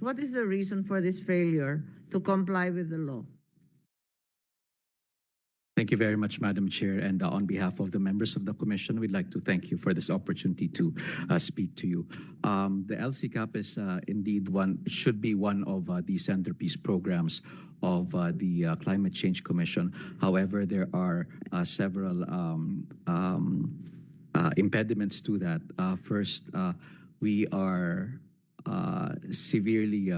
What is the reason for this failure to comply with the law? Thank you very much, Madam Chair. And on behalf of the members of the Commission, we'd like to thank you for this opportunity to speak to you. The LCCAP is indeed should be one of the centerpiece programs of the Climate Change Commission. However, there are several impediments to that. First, we are severely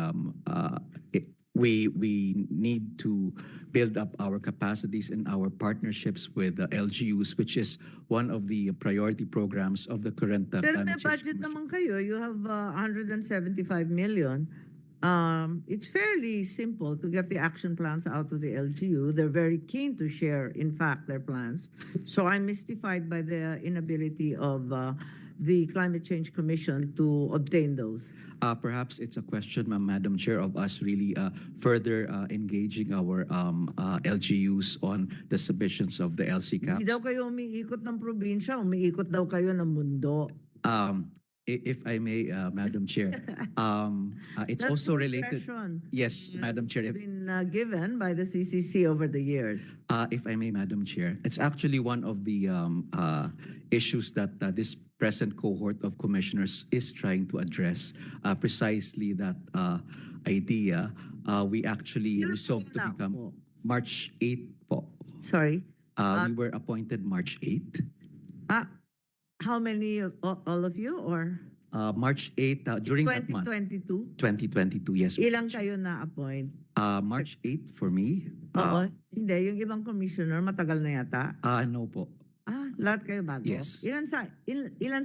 we need to build up our capacities and our partnerships with the LGUs, which is one of the priority programs of the current Pero may Climate Change budget Commission. naman kayo. You have 175 million. It's fairly simple to get the action plans out of the LGU. They're very keen to share, in fact, their plans. So I'm mystified by the inability of the Climate Change Commission to obtain those. Perhaps it's a question, Madam Chair, of us really further engaging our LGUs on the submissions of the Hindi daw LCCAPs. kayo umiikot ng probinsya, umiikot daw kayo ng mundo. If I may, Madam Chair, it's That's also the related. impression Yes, Madam Chair. been given by the CCC over the years. If I may, Madam Chair, it's actually one of the issues that this present cohort of commissioners is trying to address. Precisely that idea. We actually resolved to na become po? March 8 po. Sorry. We were appointed March 8. How many of all of you, or March 8, during that month. 2022? 2022, yes. Ilang kayo na-appoint? March 8 for me. Oo. Hindi, yung ibang commissioner, matagal na yata. No po. Lahat kayo bago? Yes. Ilan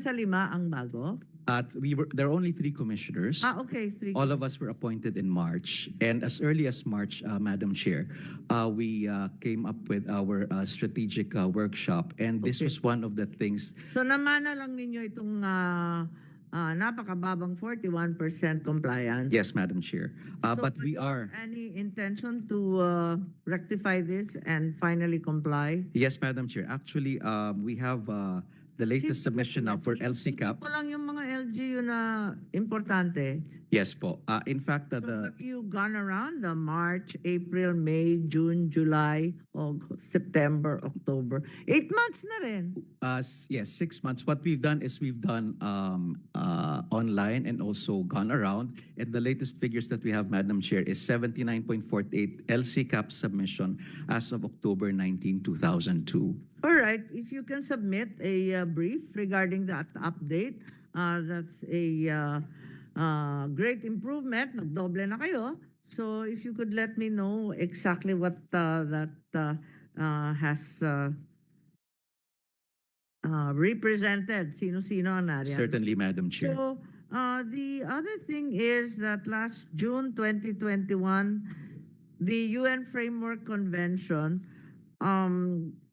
sa lima ang bago? There are only 3 commissioners. Okay. 3. All of us were appointed in March. And as early as March, Madam Chair, we came up with our strategic workshop. And this was one of the things. So namana lang ninyo itong napakababang 41% compliance. Yes, Madam Chair. But we are. Any intention to rectify this and finally comply? Yes, Madam Chair. Actually, we have the latest submission now for LCCAP. Ito lang yung mga LGU na importante. Yes po. In fact, So have you gone around the March, April, May, June, July, August, September, October? 8 months na rin. Yes, 6 months. What we've done is we've done online and also gone around. And the latest figures that we have, Madam Chair, is 79.48 LCCAP submission as of October 19, 2002. All right. If you can submit a brief regarding that update, that's a great improvement. Nagdoble na kayo. So if you could let me know exactly what that has represented. Sino-sino ang nariyan. Certainly, Madam Chair. So the other thing is that last June 2021, the UN Framework Convention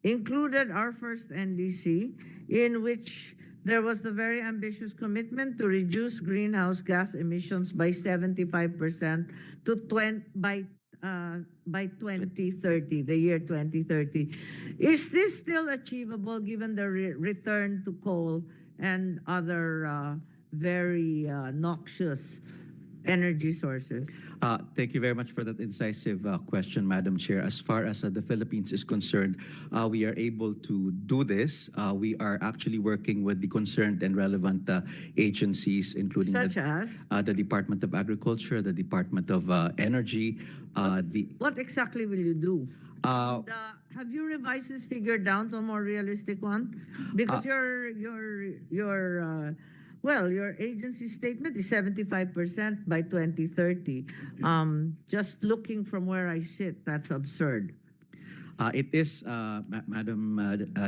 included our first NDC, in which there was the very ambitious commitment to reduce greenhouse gas emissions by 75% by 2030, the year 2030. Is this still achievable given the return to coal and other very noxious energy sources? Thank you very much for that incisive question, Madam Chair. As far as the Philippines is concerned, we are able to do this. We are actually working with the concerned and relevant agencies, including Such as? The Department of Agriculture, the Department of Energy. What exactly will you do? Uh, Have you revised this figure down to a more realistic one? Because your agency statement is 75% by 2030. Just looking from where I sit, that's absurd. It is, Madam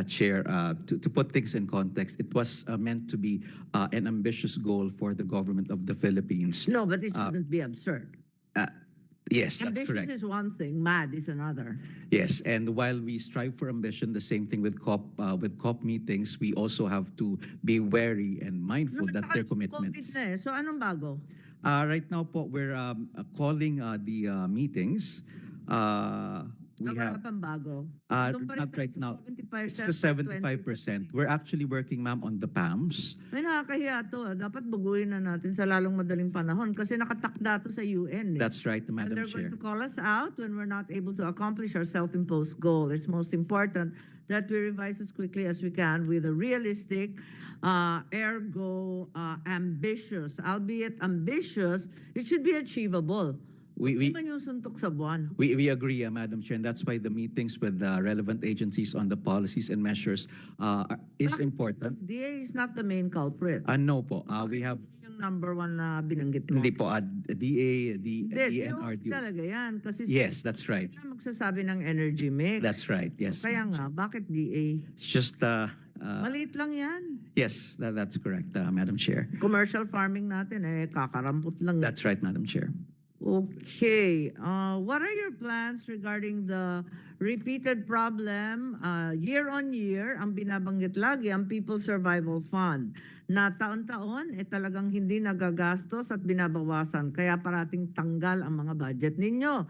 Chair, to put things in context, it was meant to be an ambitious goal for the government of the Philippines. No, but it shouldn't be absurd. Yes, that's Ambitious correct. is one thing, mad is another. Yes, and while we strive for ambition, the same thing with COP meetings, we also have to be wary and mindful that their commitments. COVID na eh. So anong bago? Right now po, we're calling the meetings. we Wala have, pang bago. Doon pa rin not tayo right sa now. 75%. It's the 75%. We're actually working, ma'am, on the PAMs. Ay, nakakahiya to. Dapat baguhin na natin sa lalong madaling panahon kasi nakatakda to sa UN. That's right, And Madam they're going Chair. to call us out when we're not able to accomplish our self-imposed goal. It's most important that we revise as quickly as we can with a realistic, ergo ambitious. Albeit ambitious, it should be achievable. We- Hindi we- man yung suntok sa buwan. We agree, Madam Chair, and that's why the meetings with the relevant agencies on the policies and measures is important. DA is not the main culprit. No po, we have, Yung number one na binanggit mo. hindi po, DA, Hindi, DNR. DOE talaga yan. Kasi Yes, that's right. sila magsasabi ng energy mix. That's right, yes. Kaya nga, bakit DA? It's just, Maliit lang yan. yes, that's correct, Madam Chair. Commercial farming natin, kakarampot lang. That's right, Madam Chair. Okay. What are your plans regarding the repeated problem year on year? Ang binabanggit lagi, ang People's Survival Fund na taon-taon talagang hindi nagagastos at binabawasan. Kaya parating tanggal ang mga budget ninyo.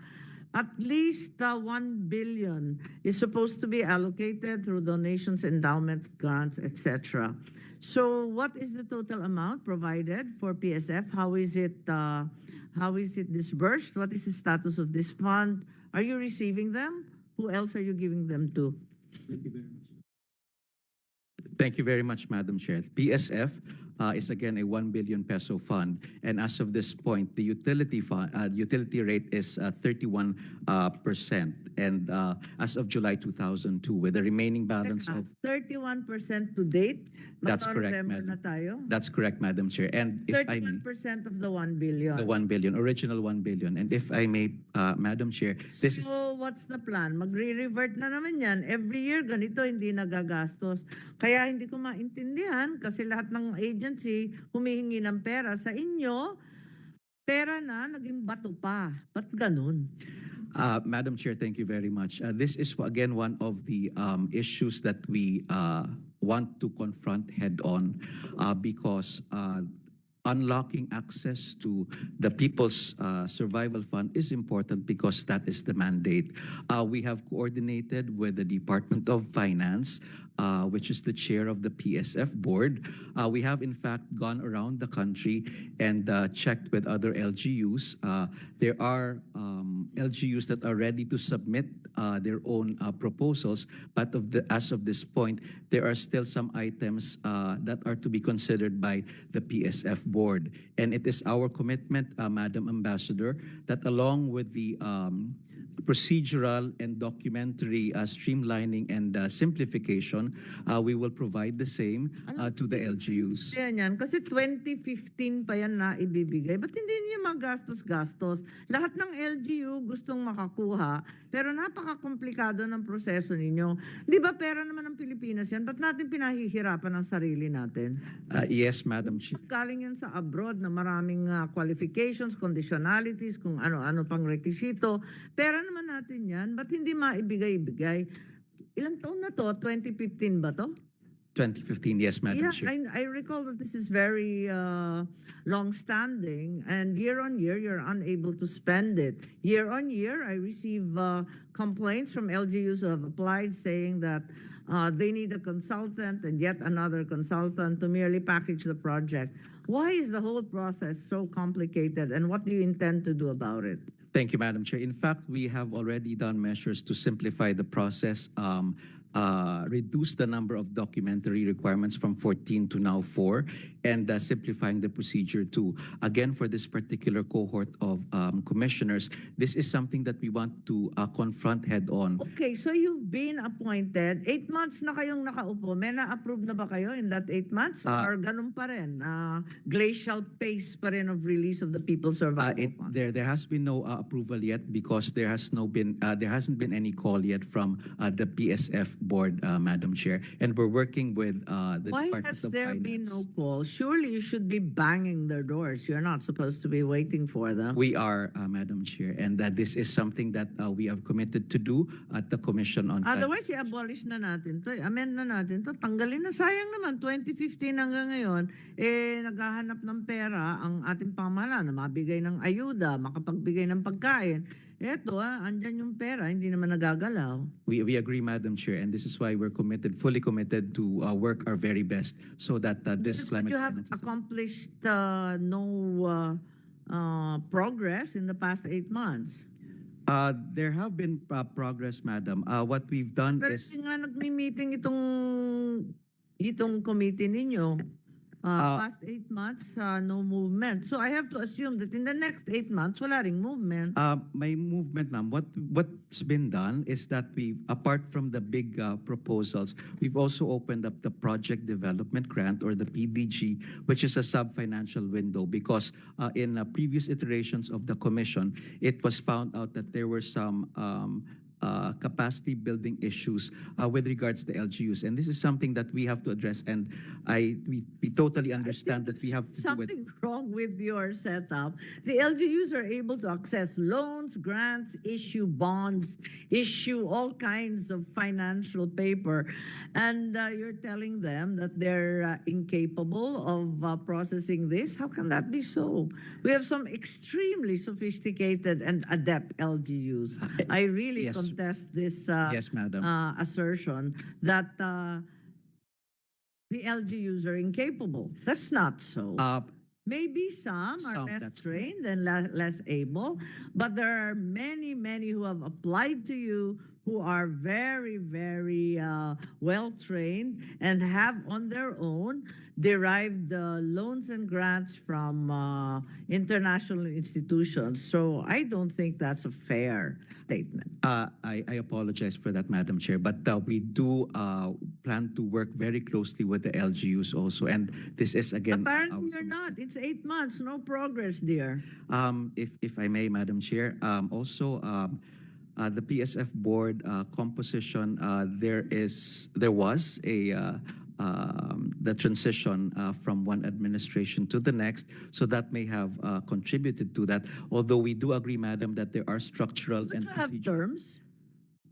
At least 1 billion is supposed to be allocated through donations, endowments, grants, etc. So what is the total amount provided for PSF? How is it disbursed? What is the status of this fund? Are you receiving them? Who else are you giving them to? Thank you very much, Madam Chair. PSF is again a 1 billion peso fund, and as of this point, the utility rate is 31%, and as of July 2002, with the remaining balance of 31% to date? That's correct, November Madam. na tayo? That's correct, Madam Chair. And if I may, 31% of the 1 billion. the 1 billion, original 1 billion, and if I may, Madam Chair, this is So, what's the plan? Magre-revert na naman yan. Every year, ganito, hindi nagagastos. Kaya hindi ko maintindihan kasi lahat ng agency humihingi ng pera sa inyo, pera na, naging bato pa. Ba't ganun? Madam Chair, thank you very much. This is again one of the issues that we want to confront head on because unlocking access to the People's Survival Fund is important because that is the mandate. We have coordinated with the Department of Finance, which is the chair of the PSF board. We have in fact gone around the country and checked with other LGUs. There are LGUs that are ready to submit their own proposals, but as of this point, there are still some items that are to be considered by the PSF board. And it is our commitment, Madam Ambassador, that along with the procedural and documentary streamlining and simplification, we will provide the same to the LGUs. Yan. Kasi 2015 pa yan na ibibigay. Ba't hindi niyo magastos-gastos? Lahat ng LGU gustong makakuha, pero napaka-komplikado ng proseso ninyo. Di ba pera naman ng Pilipinas yan? Ba't natin pinahihirapan ang sarili natin? Yes, Madam Chair. Galing yan sa abroad na maraming qualifications, conditionalities, kung ano-ano pang rekisito. Pera naman natin yan. Ba't hindi maibigay-ibigay? Ilang taon na to? 2015 ba to? 2015, yes, Madam Yeah, Chair. I recall that this is very long-standing, and year on year, you're unable to spend it. Year on year, I receive complaints from LGUs who have applied saying that they need a consultant and yet another consultant to merely package the project. Why is the whole process so complicated, and what do you intend to do about it? Thank you, Madam Chair. In fact, we have already done measures to simplify the process, reduce the number of documentary requirements from 14 to now 4, and simplifying the procedure too. Again, for this particular cohort of commissioners, this is something that we want to confront head on. Okay, so you've been appointed. 8 months na kayong nakaupo. May na-approve na ba kayo in that 8 months? Or ganun pa rin? Glacial pace pa rin of release of the People's Survival Fund? There has been no approval yet because there hasn't been any call yet from the PSF board, Madam Chair, and we're working with the Why Department has of there Finance. been no call? Surely you should be banging their doors. You're not supposed to be waiting for them. We are, Madam Chair, and this is something that we have committed to do at the Commission on Otherwise, i-abolish na natin to. Amend na natin to. Tanggalin na. Sayang naman, 2015 hanggang ngayon, naghahanap ng pera ang ating pamahalaan na mabigay ng ayuda, makapagbigay ng pagkain. Eto andyan yung pera, hindi naman nagagalaw. We agree, Madam Chair, and this is why we're committed, fully committed to work our very best so that this Yes, but climate you have finance is accomplished no progress in the past 8 months. There have been progress, Madam. What we've done Pero is hindi nga nagmi-meeting itong committee ninyo. Past 8 months, no movement. So I have to assume that in the next 8 months, wala ring movement. my movement, ma'am. What's been done is that we, apart from the big proposals, we've also opened up the project development grant, or the PDG, which is a sub-financial window, because in previous iterations of the commission, it was found out that there were some capacity building issues with regards to LGUs, and this is something that we have to address. And we totally understand that we have to do it. Something wrong with your setup. The LGUs are able to access loans, grants, issue bonds, issue all kinds of financial paper, and you're telling them that they're incapable of processing this. How can that be so? We have some extremely sophisticated and adept LGUs. I really Yes. contest this Yes, Madam. assertion that the LGUs are incapable. That's not so. Maybe some are Some, less that's trained and less able, but there are many, many who have applied to you who are very, very well trained and have on their own derived loans and grants from international institutions. So I don't think that's a fair statement. I apologize for that, Madam Chair, but we do plan to work very closely with the LGUs also, and this is again. Apparently you're not. It's 8 months, no progress, dear. If I may, Madam Chair, also the PSF board composition, there was the transition from one administration to the next, so that may have contributed to that. Although we do agree, Madam, that there are structural Don't and you have procedural. terms?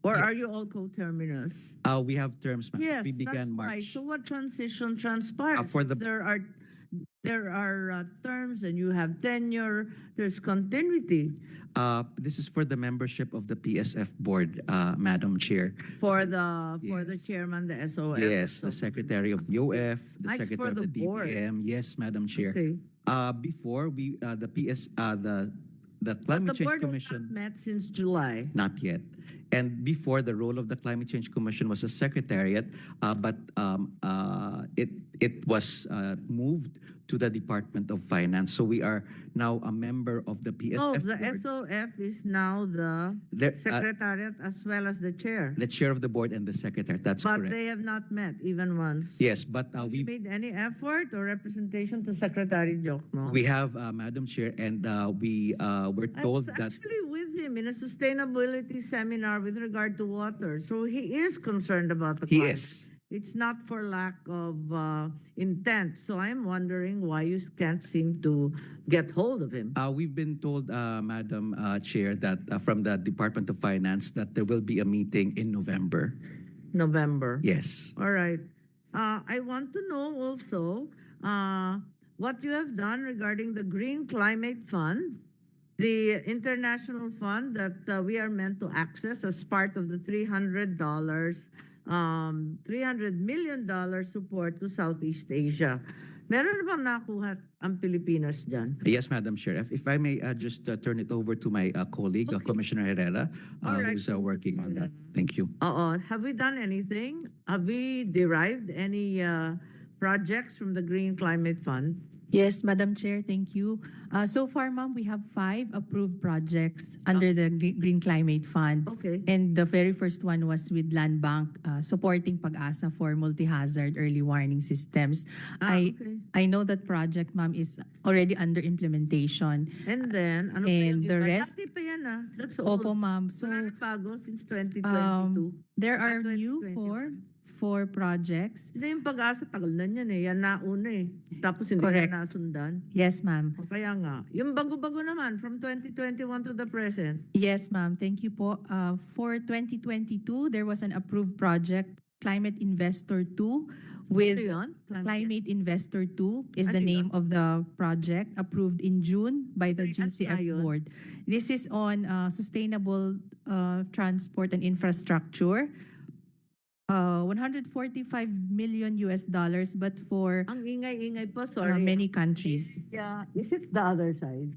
Or Yeah. are you all coterminous? We have terms, Madam. Yes, We that's began why. March. So what transition transpires? for the- There are terms, and you have tenure. There's continuity This is for the membership of the PSF board, Madam Chair. for the Yes. chairman, the SOF. Yes, the secretary of the OF, the It's secretary for of the the board. DPM. Yes, Madam Chair. Okay. Before we, the the But Climate the Change board has Commission, not met since July. not yet. And before, the role of the Climate Change Commission was a secretariat, but it was moved to the Department of Finance. So we are now a member of the Oh, PSF the board. SOF is now the There- secretariat as well as the chair. The chair of the board and the secretary. That's But correct. they have not met even once. Yes, but Have you we made any effort or representation to Secretary Jokno? we have, Madam Chair, and we were I told was that. actually with him in a sustainability seminar with regard to water. So he is concerned about the He climate. is. It's not for lack of intent. So I'm wondering why you can't seem to get hold of him. We've been told, Madam Chair, that from the Department of Finance that there will be a meeting in November. November. Yes. All right. I want to know also what you have done regarding the Green Climate Fund, the international fund that we are meant to access as part of the $300 million support to Southeast Asia. Meron na bang nakuha ang Pilipinas dyan? Yes, Madam Chair. If I may just turn it over to my colleague, Okay. Commissioner Herrera, All right. who's working on that. Thank you. Have we done anything? Have we derived any projects from the Green Climate Fund? Yes, Madam Chair, thank you. So far, ma'am, we have 5 approved projects under the Green Climate Fund. Okay. And the very first one was with Land Bank, supporting Pag-asa for multi-hazard early warning systems. Okay. I know that project, ma'am, is already under implementation. And then, ano pa And yung the iba? rest- Dati pa yan That's old. Opo, ma'am. So, Wala na bago since 2022. there are 2021. new four projects. Hindi yung pag-asa, tagal na yan Yan nauna Tapos hindi Correct. na nasundan. Yes, ma'am. O kaya nga. Yung bago-bago naman, from 2021 to the present. Yes, ma'am. Thank you po. For 2022, there was an approved project Climate Investor 2 Ano with yun? Climate Investor 2 is the Ano name yun? of the project approved in June by the Sorry, ano nga GCF yun? board. This is on sustainable transport and infrastructure. $145 million US dollars, but for Ang ingay-ingay po, sorry. many countries. Yeah, is it the other side?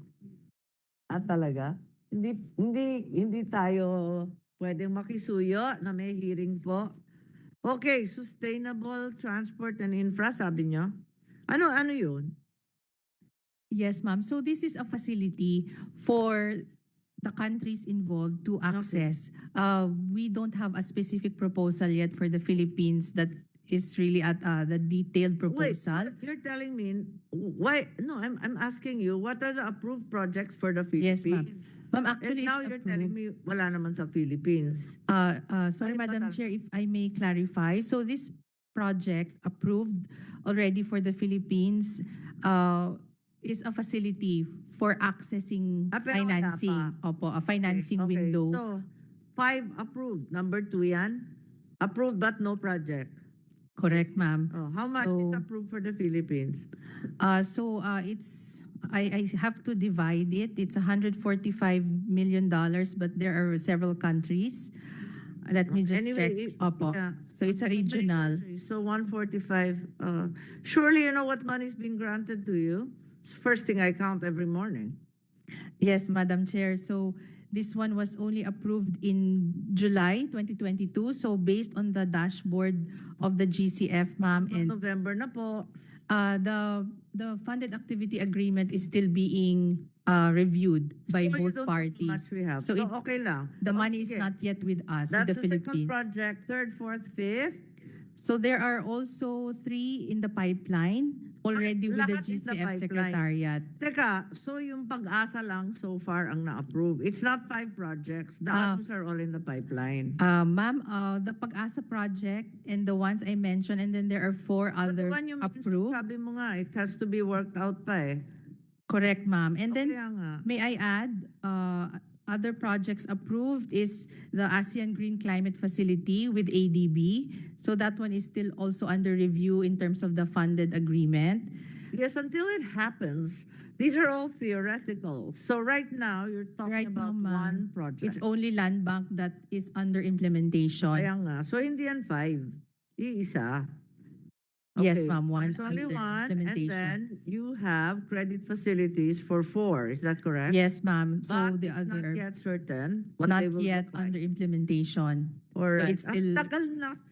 Talaga? Hindi tayo pwedeng makisuyo na may hearing po. Okay, sustainable transport and infra, sabi nyo? Ano yun? Yes, ma'am. So this is a facility for the countries involved to access. We don't have a specific proposal yet for the Philippines that is really at the detailed Wait, proposal. you're telling me, why? No, I'm asking you, what are the approved projects for the Yes, ma'am. Philippines? Ma'am, And actually, now it's you're telling approved. me, wala naman sa Philippines. Sorry, Bakit Madam mataas? Chair, if I may clarify. So this project approved already for the Philippines is a facility for accessing Pero wala financing. pa. Opo, a financing Okay, window. so 5 approved. Number 2 yan. Approved but no project. Correct, ma'am. Oh, how much is approved for the Philippines? It's I have to divide it. It's $145 million, but there are several countries. Let me just check. Opo. yeah. So it's a How many regional. countries? So 145. Surely you know what money is being granted to you? First thing I count every morning. Yes, Madam Chair. So this one was only approved in July 2022. So based on the dashboard of the GCF, ma'am, and November na po. the funded activity agreement is still being reviewed by So you both don't know how parties. much we have. So So it, okay lang. the Oh, money is sige. not yet with us, That's with the the second Philippines. project. Third, fourth, fifth. So there are also 3 in the pipeline already with the Lahat is the GCF pipeline. Secretariat. Teka, so yung pag-asa lang so far ang na-approve. It's not 5 projects. The Ah. others are all in the pipeline. Ma'am, the Pag-asa project and the ones I mentioned, and then there are 4 But the other one you mentioned, approved. sabi mo nga, it has to be worked out pa eh. Correct, ma'am. And then Kaya nga. may I add, other projects approved is the ASEAN Green Climate Facility with ADB. So that one is still also under review in terms of the funded agreement. Yes, until it happens, these are all theoretical. So right now, you're talking Right now, about ma'am, one project. it's only land bank that is under implementation. Kaya nga. So hindi yan 5. Iisa. Yes, Okay, ma'am, one there's only under one, and implementation. then you have credit facilities for 4. Is that correct? Yes, ma'am. So But the it's not other, yet certain what not they will yet look like. under implementation. Alright. So it's still,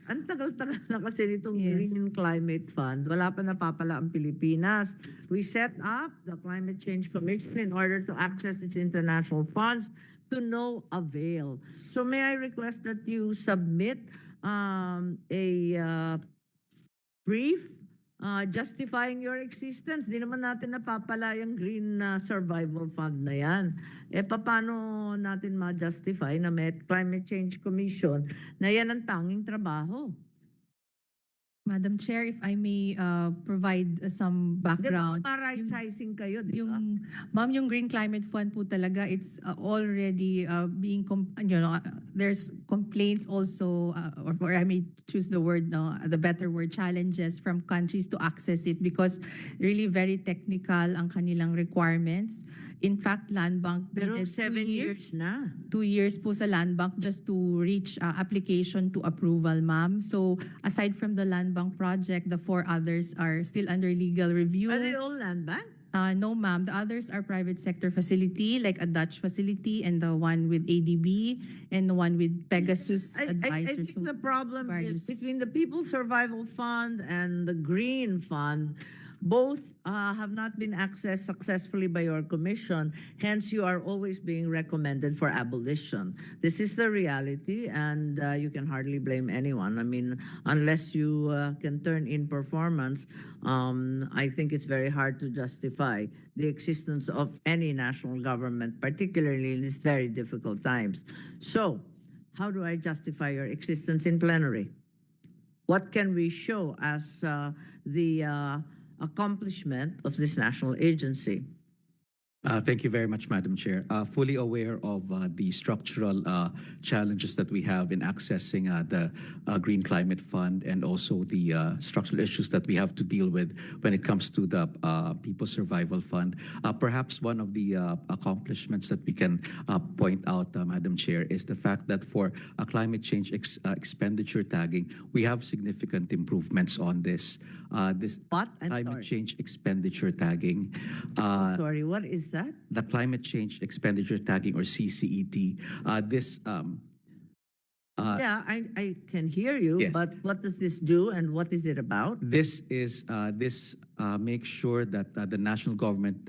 Ang tagal-tagal na kasi nitong Yes. Green Climate Fund. Wala pa napapala ang Pilipinas. We set up the Climate Change Commission in order to access its international funds to no avail. So may I request that you submit a brief justifying your existence. Di naman natin napapala yung Green Survival Fund na yan. Paano natin ma-justify na may Climate Change Commission na yan ang tanging trabaho? Madam Chair, if I may provide some background. Right sizing kayo, di ba? Ma'am, yung Green Climate Fund po talaga, it's already being, there's complaints also, or I may choose the word, the better word, challenges from countries to access it because really very technical ang kanilang requirements. In fact, Land Bank Pero needed 7 years na. 2 years po sa Land Bank just to reach application to approval, ma'am. So aside from the Land Bank project, the 4 others are still under legal review. Are they all land bank? No, ma'am. The others are private sector facility, like a Dutch facility, and the one with ADB, and the one with Pegasus I Advisors. think the problem is various- between the People's Survival Fund and the Green Fund. Both have not been accessed successfully by your commission. Hence, you are always being recommended for abolition. This is the reality, and you can hardly blame anyone. I mean, unless you can turn in performance, I think it's very hard to justify the existence of any national government, particularly in these very difficult times. So, how do I justify your existence in plenary? What can we show as the accomplishment of this national agency? Thank you very much, Madam Chair. Fully aware of the structural challenges that we have in accessing the Green Climate Fund and also the structural issues that we have to deal with when it comes to the People Survival Fund. Perhaps one of the accomplishments that we can point out, Madam Chair, is the fact that for climate change expenditure tagging, we have significant improvements on this. This What? I'm climate sorry. change expenditure tagging. Sorry, what is that? The Climate Change Expenditure Tagging, or CCET. This Yeah, I can hear you, yes. but what does this do and what is it about? This is this makes sure that the national government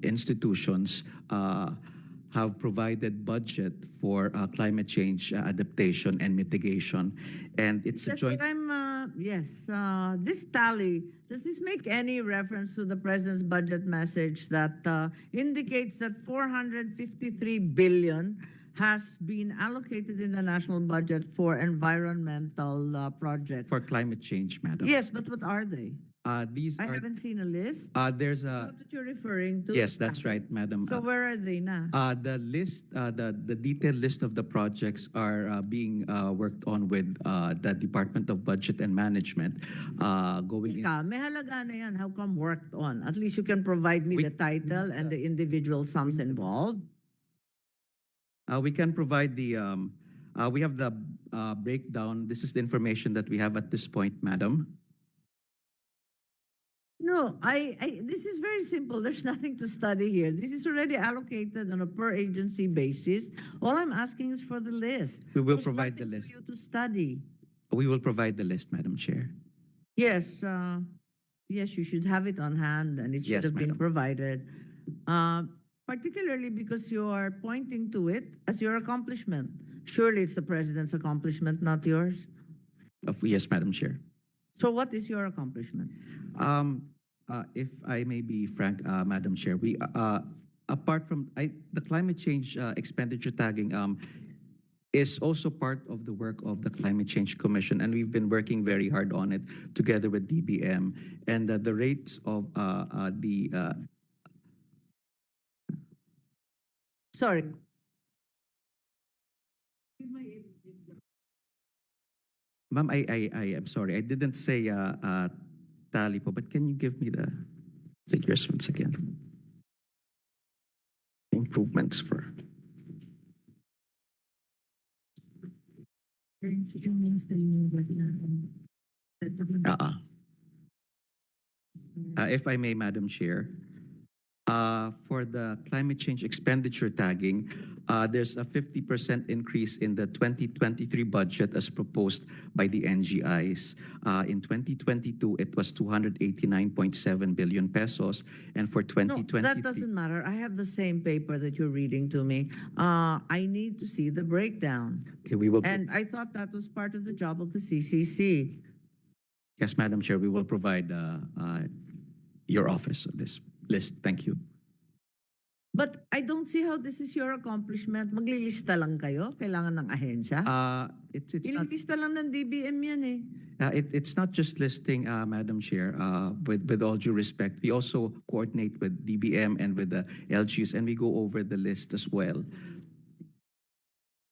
institutions have provided budget for climate change adaptation and mitigation, and it's a Yes, joint. but yes, this tally, does this make any reference to the president's budget message that indicates that 453 billion has been allocated in the national budget for environmental projects? For climate change, madam. Yes, but what are they? These I are. haven't seen a list. There's Is a. what you're referring to? Yes, that's right, madam. So where are they now? The list, the detailed list of the projects are being worked on with the Department of Budget and Management. Going in, Ika, may halaga na yan. How come worked on? At least you can provide me We- the title and the individual sums involved. we can provide the. We have the breakdown. This is the information that we have at this point, madam. No, this is very simple. There's nothing to study here. This is already allocated on a per agency basis. All I'm asking is for the list. We will There's provide the nothing list. for you to study. We will provide the list, Madam Chair. Yes, yes, you should have it on hand and it should Yes, have been madam. provided. Particularly because you are pointing to it as your accomplishment. Surely it's the president's accomplishment, not yours. Yes, Madam Chair. So what is your accomplishment? If I may be frank, Madam Chair, we apart from the climate change expenditure tagging is also part of the work of the Climate Change Commission, and we've been working very hard on it together with DBM. And the rates of the Sorry. ma'am, I am sorry, I didn't say tally po, but can you give me the figures once again? Improvements for. If I may, Madam Chair, for the climate change expenditure tagging, there's a 50% increase in the 2023 budget as proposed by the NGIs. In 2022, it was 289.7 billion pesos, and for No, 2023, that doesn't matter. I have the same paper that you're reading to me. I need to see the breakdown. okay, we will. And I thought that was part of the job of the CCC. Yes, Madam Chair, we will provide your office this list. Thank you. But I don't see how this is your accomplishment. Maglilista lang kayo? Kailangan ng ahensya? It's not. Ililista lang ng DBM yan eh. It's not just listing, Madam Chair. With all due respect, we also coordinate with DBM and with the LGUs, and we go over the list as well.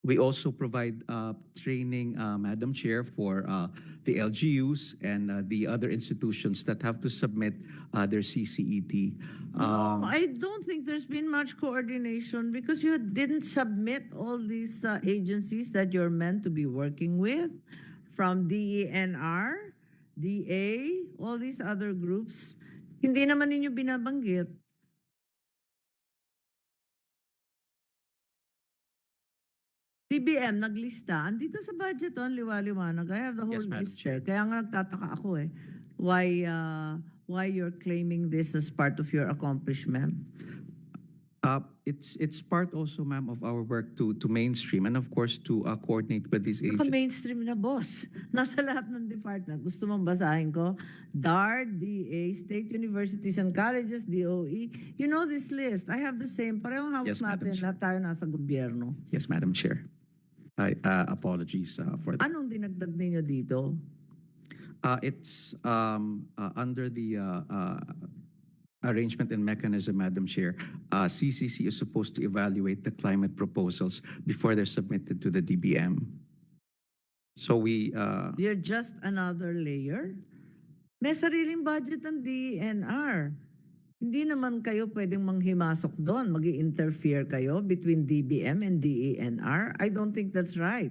We also provide training, Madam Chair, for the LGUs and the other institutions that have to submit their CCET. No, I don't think there's been much coordination because you didn't submit all these agencies that you're meant to be working with, from DENR, DA, all these other groups. Hindi naman ninyo binabanggit. DBM, naglista. Andito sa budget on, liwaliwanag. I have the whole Yes, Madam list. Chair. Kaya nga nagtataka ako eh. Why you're claiming this as part of your accomplishment? It's part also, ma'am, of our work to mainstream and of course to coordinate with these agencies. Naka-mainstream na, boss. Nasa lahat ng department. Gusto mong basahin ko? DARD, DA, State Universities and Colleges, DOE. You know this list. I have the same. Parehong hawak Yes, Madam natin. Chair. Lahat tayo nasa gobyerno. Yes, Madam Chair. Apologies for that. Anong dinagdag ninyo dito? It's under the arrangement and mechanism, Madam Chair, CCC is supposed to evaluate the climate proposals before they're submitted to the DBM. So You're just another layer. May sariling budget ng DENR. Hindi naman kayo pwedeng manghimasok doon. Mag-interfere kayo between DBM and DENR. I don't think that's right.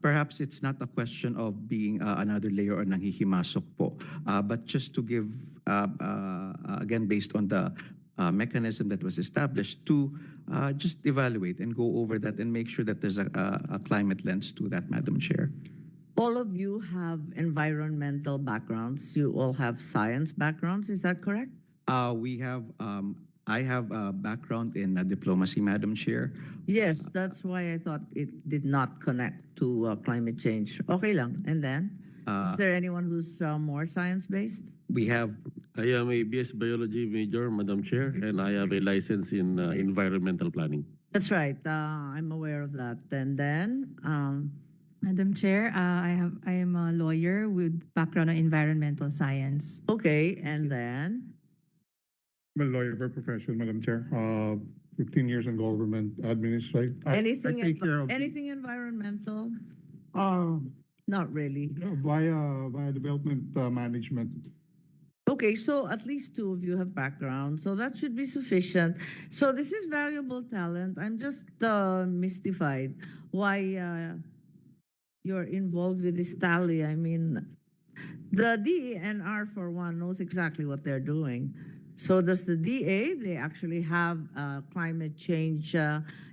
perhaps it's not a question of being another layer or nanghihimasok po, but just to give, again, based on the mechanism that was established to just evaluate and go over that and make sure that there's a climate lens to that, Madam Chair. All of you have environmental backgrounds. You all have science backgrounds. Is that correct? We have, I have a background in diplomacy, Madam Chair. Yes, that's why I thought it did not connect to climate change. Okay lang. And then, is there anyone who's more science-based? We have, I am a BS Biology major, Madam Chair, and I have a license in environmental planning. That's right. I'm aware of that. And then, Madam Chair, I am a lawyer with background in environmental science. okay. And then, I'm a lawyer by profession, Madam Chair. 15 years in government administration. anything, I take care of anything environmental? uh, Not really. via development management. Okay, so at least two of you have background, so that should be sufficient. So this is valuable talent. I'm just mystified why you're involved with this tally. I mean, the DENR, for one, knows exactly what they're doing. So does the DA. They actually have a climate change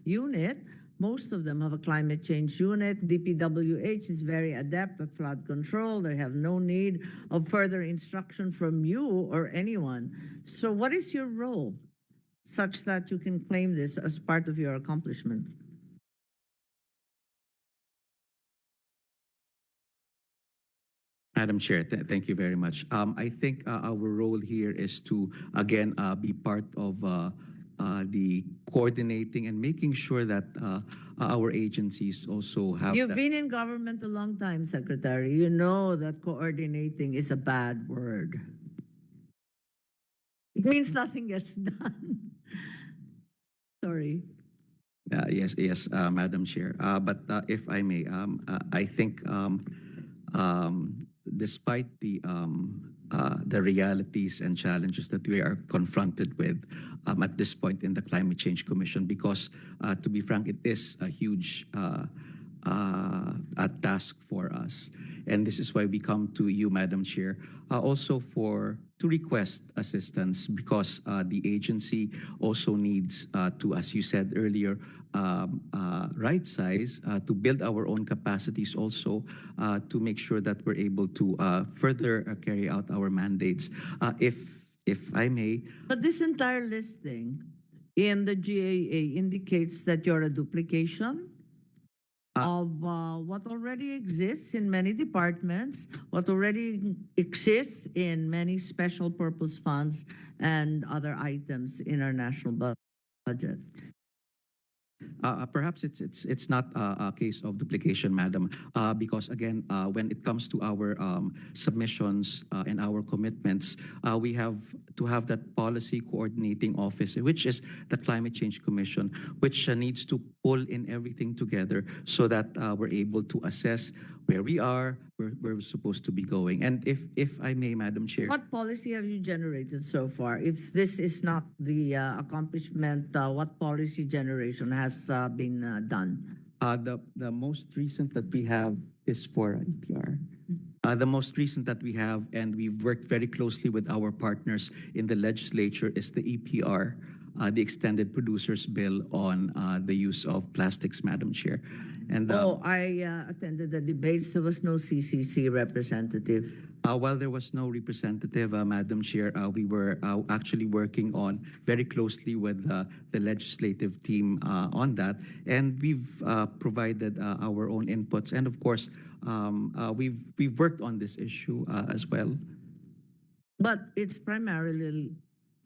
unit. Most of them have a climate change unit. DPWH is very adept at flood control. They have no need of further instruction from you or anyone. So what is your role such that you can claim this as part of your accomplishment? Madam Chair, thank you very much. I think our role here is to, again, be part of the coordinating and making sure that our agencies also have You've that. been in government a long time, Secretary. You know that coordinating is a bad word. It means nothing gets done. Sorry. Yes, Madam Chair. But if I may, I think despite the realities and challenges that we are confronted with at this point in the Climate Change Commission, because to be frank, it is a huge a task for us. And this is why we come to you, Madam Chair, also to request assistance, because the agency also needs to, as you said earlier, right size to build our own capacities also to make sure that we're able to further carry out our mandates. If I may, But this entire listing in the GAA indicates that you're a duplication of what already exists in many departments, what already exists in many special purpose funds and other items in our national budget. perhaps it's not a case of duplication, Madam, because again, when it comes to our submissions and our commitments, we have to have that policy coordinating office, which is the Climate Change Commission, which needs to pull in everything together so that we're able to assess where we are, where we're supposed to be going. And if I may, Madam Chair. What policy have you generated so far? If this is not the accomplishment, what policy generation has been done? The most recent that we have is for EPR. The most recent that we have, and we've worked very closely with our partners in the legislature, is the EPR, the Extended Producers Bill on the use of plastics, Madam Chair. And I attended the debates. There was no CCC representative. while there was no representative, Madam Chair, we were actually working on very closely with the legislative team on that, and we've provided our own inputs, and of course, we've worked on this issue as well. But it's primarily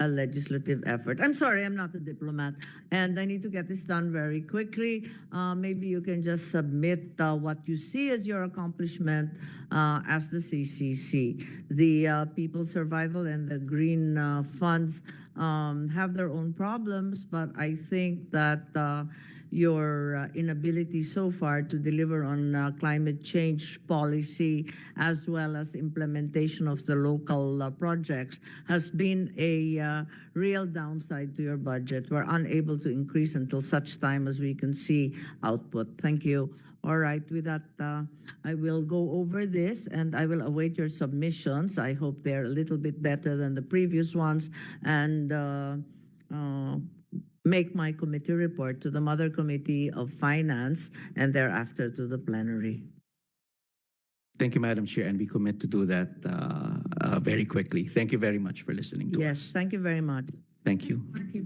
a legislative effort. I'm sorry, I'm not a diplomat, and I need to get this done very quickly. Maybe you can just submit what you see as your accomplishment as the CCC. The People Survival and the Green Funds have their own problems, but I think that your inability so far to deliver on climate change policy as well as implementation of the local projects has been a real downside to your budget. We're unable to increase until such time as we can see output. Thank you. All right, with that, I will go over this and I will await your submissions. I hope they're a little bit better than the previous ones, and make my committee report to the Mother Committee of Finance and thereafter to the plenary. Thank you, Madam Chair, and we commit to do that very quickly. Thank you very much for listening to Yes, us. thank you very much. Thank you. Thank you.